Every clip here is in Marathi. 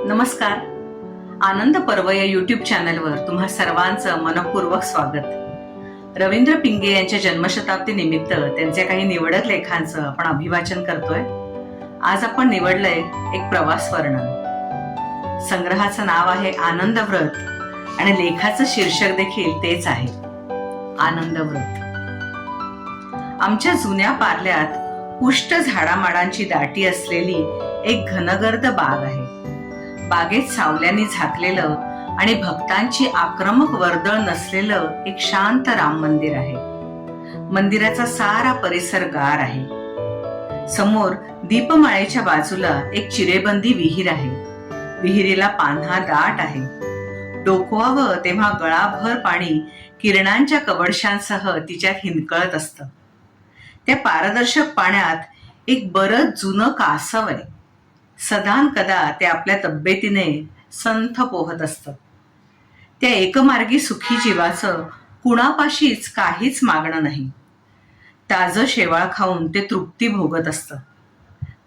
नमस्कार. आनंद पर्व या युट्यूब चॅनलवर तुम्हा सर्वांचं मनपूर्वक स्वागत. रवींद्र पिंगे यांच्या जन्मशताब्दी निमित्त त्यांच्या काही निवडक लेखांचं आपण अभिवाचन करतोय. आज आपण निवडलंय एक प्रवास वर्णन. संग्रहाचं नाव आहे आनंद व्रत आणि लेखाचं शीर्षक देखील तेच आहे, आनंद व्रत. आमच्या जुन्या पार्ल्यात पुष्ट झाडामाडांची दाटी असलेली एक घनगर्द बाग आहे. बागेत सावल्याने झाकलेलं आणि भक्तांची आक्रमक वर्दळ नसलेलं एक शांत राम मंदिर आहे. मंदिराचा सारा परिसर गार आहे. समोर दीपमाळेच्या बाजूला एक चिरेबंदी विहीर आहे. विहिरीला पान्हा दाट आहे. डोकवावं तेव्हा गळाभर पाणी किरणांच्या कवडशांसह तिच्यात हिंदकळत असतं. त्या पारदर्शक पाण्यात एक बरंच जुनं कासव आहे. सदान कदा ते आपल्या तब्येतीने संथ पोहत असतं. त्या एकमार्गी सुखी जीवाचं कुणापाशीच काहीच मागणं नाही. ताजं शेवाळ खाऊन ते तृप्ती भोगत असतं.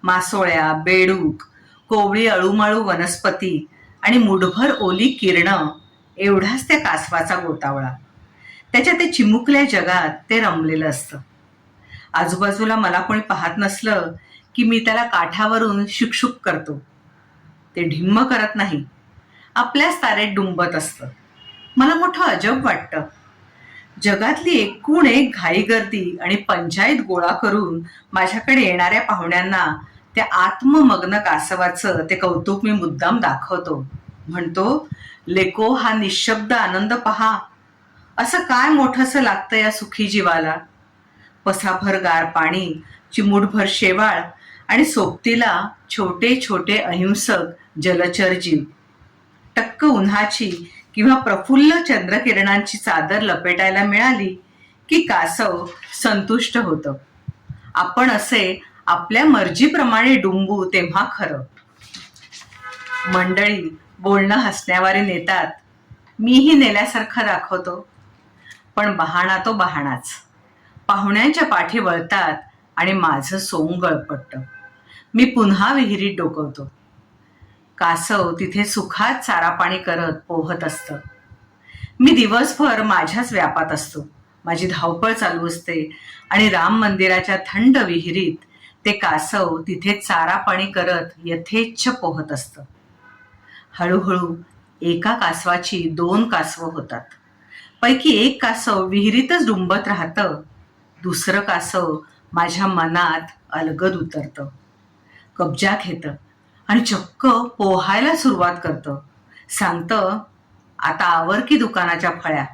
मासोळ्या, बेडूक, कोवळी अळूमाळू वनस्पती आणि मुठभर ओली किरणं एवढाच त्या कासवाचा गोतावळा. त्याच्या ते चिमुकल्या जगात ते रमलेलं असतं. आजूबाजूला मला कोणी पाहत नसलं की मी त्याला काठावरून शुकशुक करतो. ते ढिम्म करत नाही, आपल्याच तारेत डुंबत असतं. मला मोठं अजब वाटतं. जगातली एकूण एक घाईगर्दी आणि पंचायत गोळा करून माझ्याकडे येणाऱ्या पाहुण्यांना त्या आत्ममग्न कासवाचं ते कौतुक मी मुद्दाम दाखवतो. म्हणतो, लेको, हा निशब्द आनंद पहा. असं काय मोठंसं लागतं या सुखी जीवाला. पसाभर गार पाणी, चिमूटभर शेवाळ आणि सोबतीला छोटे छोटे अहिंसक जलचर जीव. टक्क उन्हाची किंवा प्रफुल्ल चंद्रकिरणांची चादर लपेटायला मिळाली की कासव संतुष्ट होतं. आपण असे आपल्या मर्जीप्रमाणे डुंबू तेव्हा खरं. मंडळी बोलणं हसण्यावारे नेतात. मीही नेल्यासारखं दाखवतो. पण बहाणा तो बहाणाच. पाहुण्यांच्या पाठी वळतात आणि माझं सोंग गळपटतं. मी पुन्हा विहिरीत डोकवतो. कासव तिथे सुखात चारा पाणी करत पोहत असतं. मी दिवसभर माझ्याच व्यापात असतो. माझी धावपळ चालू असते आणि राम मंदिराच्या थंड विहिरीत ते कासव तिथे चारा पाणी करत यथेच्छ पोहत असतं. हळूहळू एका कासवाची 2 कासवं होतात. पैकी एक कासव विहिरीतच डुंबत राहतं. दुसरं कासव माझ्या मनात अलगद उतरतं, कब्जा घेतं आणि चक्क पोहायला सुरुवात करतं. सांगतं, आता आवर की दुकानाच्या फळ्या.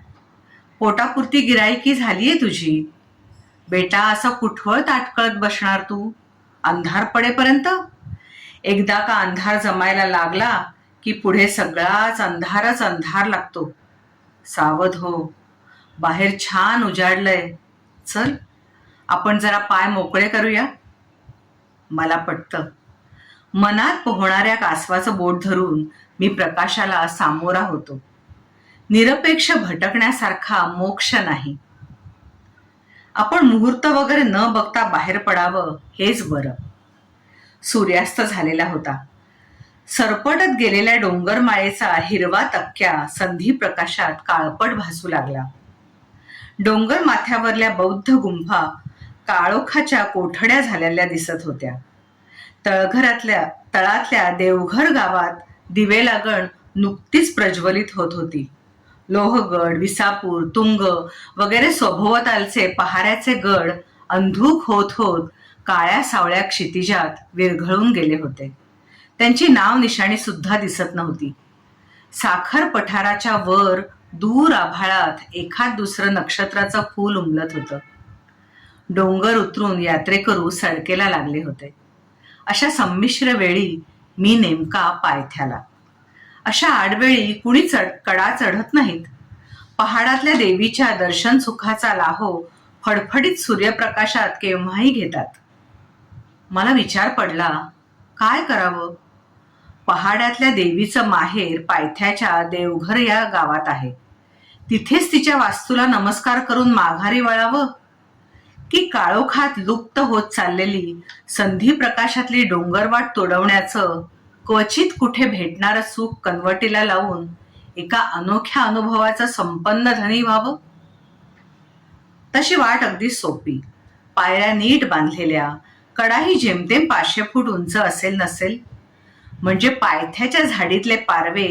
पोटापुरती गिराईकी झालीये तुझी. बेटा, असं कुठवर ताटकळत बसणार तू अंधार पडेपर्यंत? एकदा का अंधार जमायला लागला की पुढे सगळाच अंधारच अंधार लागतो. सावध हो, बाहेर छान उजाडलंय. चल, आपण जरा पाय मोकळे करूया. मला पटतं. मनात पोहणाऱ्या कासवाचं बोट धरून मी प्रकाशाला सामोरा होतो. निरपेक्ष भटकण्यासारखा मोक्ष नाही. आपण मुहूर्त वगैरे न बघता बाहेर पडावं हेच बरं. सूर्यास्त झालेला होता. सरपटत गेलेल्या डोंगरमाळेचा हिरवा तक्क्या संधी प्रकाशात काळपट भासू लागला. डोंगर माथ्यावरल्या बौद्ध गुंफा काळोखाच्या कोठड्या झालेल्या दिसत होत्या. तळातल्या देवघर गावात दिवे लागण नुकतीच प्रज्वलित होत होती. लोहगड, विसापूर, तुंग वगैरे सभोवतालचे पहाऱ्याचे गड अंधुक होत होत काळ्या सावळ्या क्षितिजात विरघळून गेले होते. त्यांची नाव निशाणी सुद्धा दिसत नव्हती. साखर पठाराच्या वर दूर आभाळात एखाद दुसरं नक्षत्राचं फूल उमलत होतं. डोंगर उतरून यात्रेकरू सडकेला लागले होते. अशा संमिश्र वेळी मी नेमका पायथ्याला. अशा आडवेळी कुणी कडा चढत नाहीत. पहाडातल्या देवीच्या दर्शन सुखाचा लाहो फडफडीत सूर्यप्रकाशात केव्हाही घेतात. मला विचार पडला, काय करावं. पहाडातल्या देवीचं माहेर पायथ्याच्या देवघर या गावात आहे. तिथेच तिच्या वास्तूला नमस्कार करून माघारी वळावं की काळोखात लुप्त होत चाललेली संधी प्रकाशातली डोंगरवाट तोडवण्याचं क्वचित कुठे भेटणारं सुख कनवटीला लावून एका अनोख्या अनुभवाचं संपन्न धनी व्हावं? तशी वाट अगदी सोपी. पायऱ्या नीट बांधलेल्या, कडाही जेमतेम 500 फूट उंच असेल नसेल. म्हणजे पायथ्याच्या झाडीतले पारवे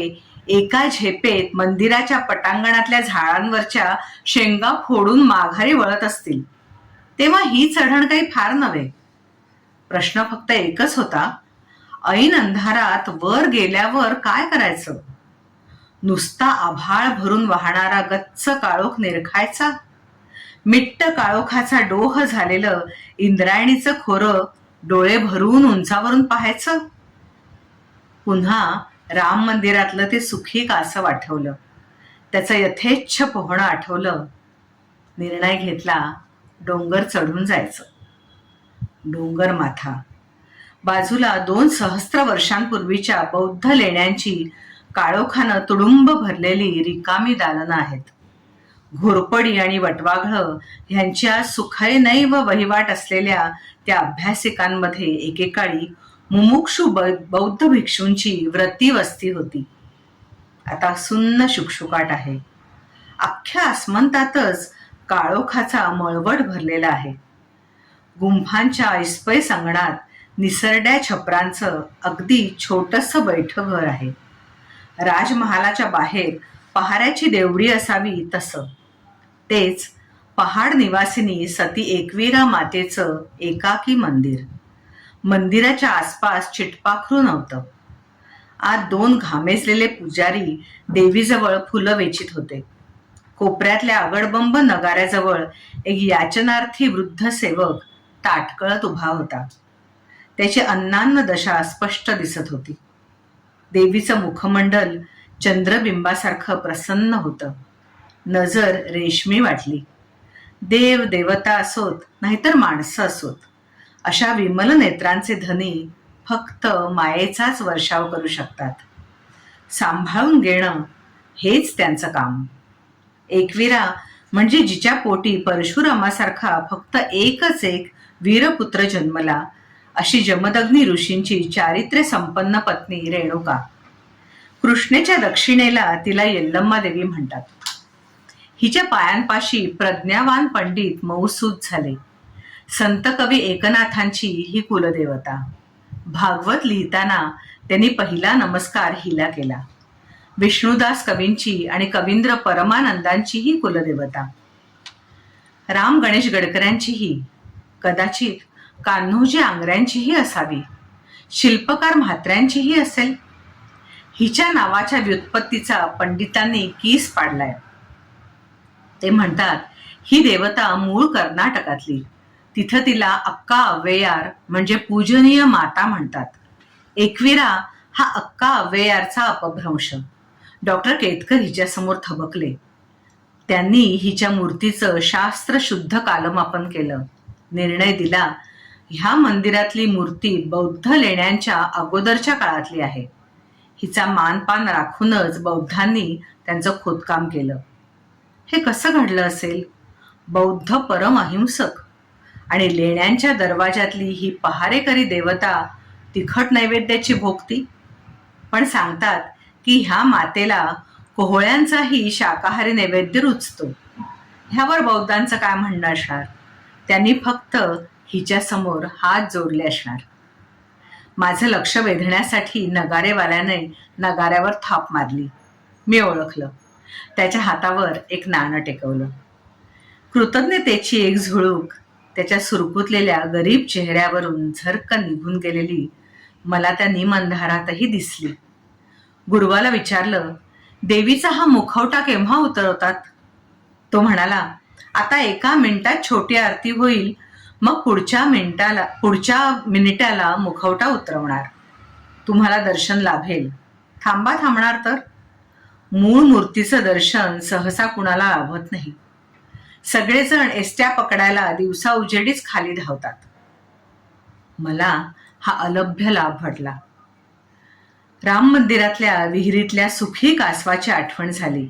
एका झेपेत मंदिराच्या पटांगणातल्या झाडांवरच्या शेंगा फोडून माघारी वळत असतील. तेव्हा ही चढण काही फार नव्हे. प्रश्न फक्त एकच होता, ऐन अंधारात वर गेल्यावर काय करायचं? नुसता आभाळ भरून वाहणारा गच्च काळोख निरखायचा? मिट्ट काळोखाचा डोह झालेलं इंद्रायणीचं खोरं डोळे भरून उंचावरून पाहायचं? पुन्हा राम मंदिरातलं ते सुखी कासव आठवलं. त्याचं यथेच्छ पोहणं आठवलं. निर्णय घेतला, डोंगर चढून जायचं. डोंगर माथा. बाजूला 2 सहस्त्र वर्षांपूर्वीच्या बौद्ध लेण्यांची काळोखानं तुडुंब भरलेली रिकामी दालनं आहेत. घोरपडी आणि वटवाघळं ह्यांच्या सुखैनैव वहिवाट असलेल्या त्या अभ्यासिकांमध्ये एकेकाळी मुमुक्षु बौद्ध भिक्षूंची व्रती वस्ती होती. आता सुन्न शुकशुकाट आहे. अख्ख्या आसमंतातच काळोखाचा मळवट भरलेला आहे. गुंफांच्या ऐसपैस अंगणात निसरड्या छपरांचं अगदी छोटंसं बैठं घर आहे. राजमहालाच्या बाहेर पहाऱ्याची देवडी असावी तसं. तेच पहाड निवासिनी सती एकवीरा मातेचं एकाकी मंदिर. मंदिराच्या आसपास चिटपाखरू नव्हतं. आत 2 घामेजलेले पुजारी देवीजवळ फुलं वेचित होते. कोपऱ्यातल्या अगडबंब नगाऱ्याजवळ एक याचनार्थी वृद्ध सेवक ताटकळत उभा होता. त्याची अन्नान्न दशा स्पष्ट दिसत होती. देवीचं मुखमंडल चंद्रबिंबासारखं प्रसन्न होतं. नजर रेशमी वाटली. देव देवता असोत नाहीतर माणसं असोत, अशा विमल नेत्रांचे धनी फक्त मायेचाच वर्षाव करू शकतात. सांभाळून घेणं हेच त्यांचं काम. एकवीरा म्हणजे जिच्या पोटी परशुरामासारखा फक्त एकच एक वीरपुत्र जन्मला, अशी जमदग्नी ऋषींची चारित्र्य संपन्न पत्नी रेणुका. कृष्णेच्या दक्षिणेला तिला यल्लम्मा देवी म्हणतात. हिच्या पायांपाशी प्रज्ञावान पंडित मौसूद झाले. संत कवी एकनाथांची ही कुलदेवता. भागवत लिहिताना त्यांनी पहिला नमस्कार हिला केला. विष्णुदास कवींची आणि कवींद्र परमानंदांची ही कुलदेवता. राम गणेश गडकऱ्यांचीही, कदाचित कान्होजी आंग्र्यांचीही असावी. शिल्पकार म्हात्र्यांचीही असेल. हिच्या नावाच्या व्युत्पत्तीचा पंडितांनी कीस पाडलाय. ते म्हणतात ही देवता मूळ कर्नाटकातली. तिथं तिला अक्का अव्वेयार म्हणजे पूजनीय माता म्हणतात. एकवीरा हा अक्का अव्वेयारचा अपभ्रंश. डॉक्टर केतकर हिच्यासमोर थबकले. त्यांनी हिच्या मूर्तीचं शास्त्रशुद्ध कालमापन केलं. निर्णय दिला, ह्या मंदिरातली मूर्ती बौद्ध लेण्यांच्या अगोदरच्या काळातली आहे. हिचा मानपान राखूनच बौद्धांनी त्यांचं खोदकाम केलं. हे कसं घडलं असेल? बौद्ध परम अहिंसक आणि लेण्यांच्या दरवाजातली ही पहारेकरी देवता तिखट नैवेद्याची भोगती. पण सांगतात की ह्या मातेला कोहळ्यांचाही शाकाहारी नैवेद्य रुचतो. ह्यावर बौद्धांचं काय म्हणणं असणार? त्यांनी फक्त हिच्या समोर हात जोडले असणार. माझं लक्ष वेधण्यासाठी नगारेवाल्याने नगाऱ्यावर थाप मारली. मी ओळखलं. त्याच्या हातावर एक नाणं टेकवलं. कृतज्ञतेची एक झुळूक त्याच्या सुरकुतलेल्या गरीब चेहऱ्यावरून झर्क निघून गेलेली मला त्या निमंधारातही दिसली. गुरुवाला विचारलं, देवीचा हा मुखवटा केव्हा उतरवतात? तो म्हणाला, आता 1 मिनिटात छोटी आरती होईल, मग पुढच्या मिनिटाला मुखवटा उतरवणार. तुम्हाला दर्शन लाभेल. थांबणार तर? मूळ मूर्तीचं दर्शन सहसा कुणाला लाभत नाही. सगळेजण एसट्या पकडायला दिवसा उजेडीच खाली धावतात. मला हा अलभ्य लाभ वाटला. राम मंदिरातल्या विहिरीतल्या सुखी कासवाची आठवण झाली.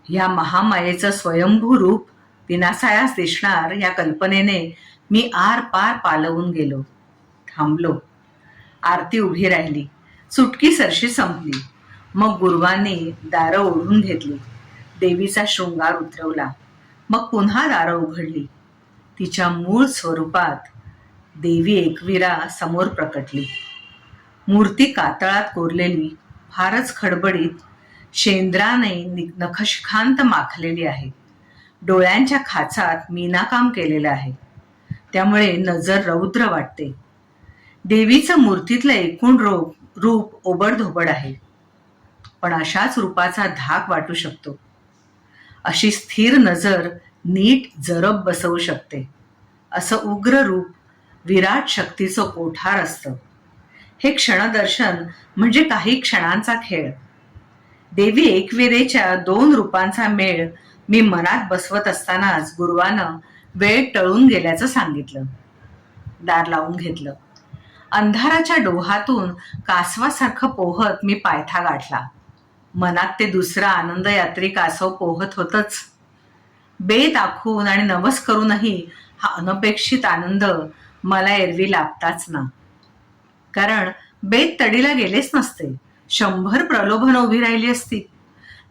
ह्या महामायेचं स्वयंभू रूप विनासायास दिसणार या कल्पनेने मी आर पार पालवून गेलो. थांबलो. आरती उभी राहिली. सुटकी सरशी संपली. मग गुरुवांनी दारं ओढून घेतली. देवीचा शृंगार उतरवला. मग पुन्हा दारं उघडली. तिच्या मूळ स्वरूपात देवी एकवीरा समोर प्रकटली. मूर्ती कातळात कोरलेली, फारच खडबडीत, शेंद्राने नखशिखांत माखलेली आहे. डोळ्यांच्या खाचात मीनाकाम केलेलं आहे. त्यामुळे नजर रौद्र वाटते. देवीचं मूर्तीतलं एकूण रूप ओबडधोबड आहे. पण अशाच रूपाचा धाक वाटू शकतो. अशी स्थिर नजर नीट जरब बसवू शकते. असं उग्र रूप विराट शक्तीचं कोठार असतं. हे क्षणदर्शन म्हणजे काही क्षणांचा खेळ. देवी एकविरेच्या 2 रूपांचा मेळ मी मनात बसवत असतानाच गुरुवानं वेळ टळून गेल्याचं सांगितलं. दार लावून घेतलं. अंधाराच्या डोहातून कासवासारखं पोहत मी पायथा गाठला. मनात ते दुसरं आनंदयात्री कासव पोहत होतच. बेत आखून आणि नवस करूनही हा अनपेक्षित आनंद मला एरवी लाभताच ना. कारण बेत तडीला गेलेच नसते. 100 प्रलोभन उभी राहिली असती.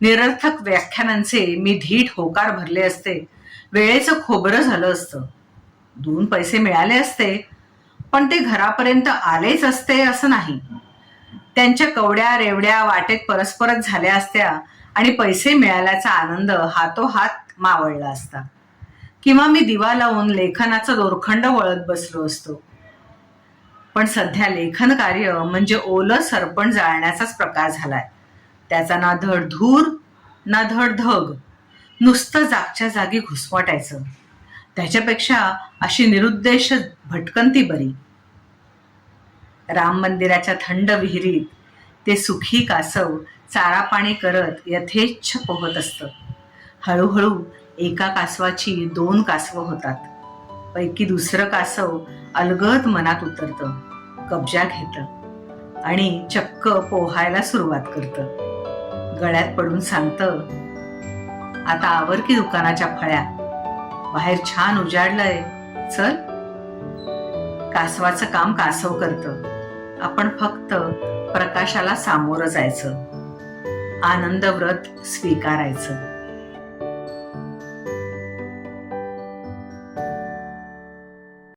निरर्थक व्याख्यानांचे मी धीट होकार भरले असते. वेळेचं खोबरं झालं असतं. 2 पैसे मिळाले असते, पण ते घरापर्यंत आलेच असते असं नाही. त्यांच्या कवड्या रेवड्या वाटेत परस्परच झाल्या असत्या आणि पैसे मिळाल्याचा आनंद हातोहात मावळला असता. किंवा मी दिवा लावून लेखनाचं दोरखंड वळत बसलो असतो. पण सध्या लेखन कार्य म्हणजे ओलं सरपण जाळण्याचाच प्रकार झालाय. त्याचा ना धड धूर ना धड धग, नुसतं जागच्या जागी घुसमटायचं. त्याच्यापेक्षा अशी निरुद्देश भटकंती बरी. राम मंदिराच्या थंड विहिरीत ते सुखी कासव चारा पाणी करत यथेच्छ पोहत असतं. हळूहळू एका कासवाची 2 कासवं होतात. पैकी दुसरं कासव अलगद मनात उतरतं, कब्जा घेतं आणि चक्क पोहायला सुरुवात करतं. गळ्यात पडून सांगतं, आता आवर की दुकानाच्या फळ्या, बाहेर छान उजाडलंय, चल. कासवाचं काम कासव करतं. आपण फक्त प्रकाशाला सामोरं जायचं. आनंद व्रत स्वीकारायचं.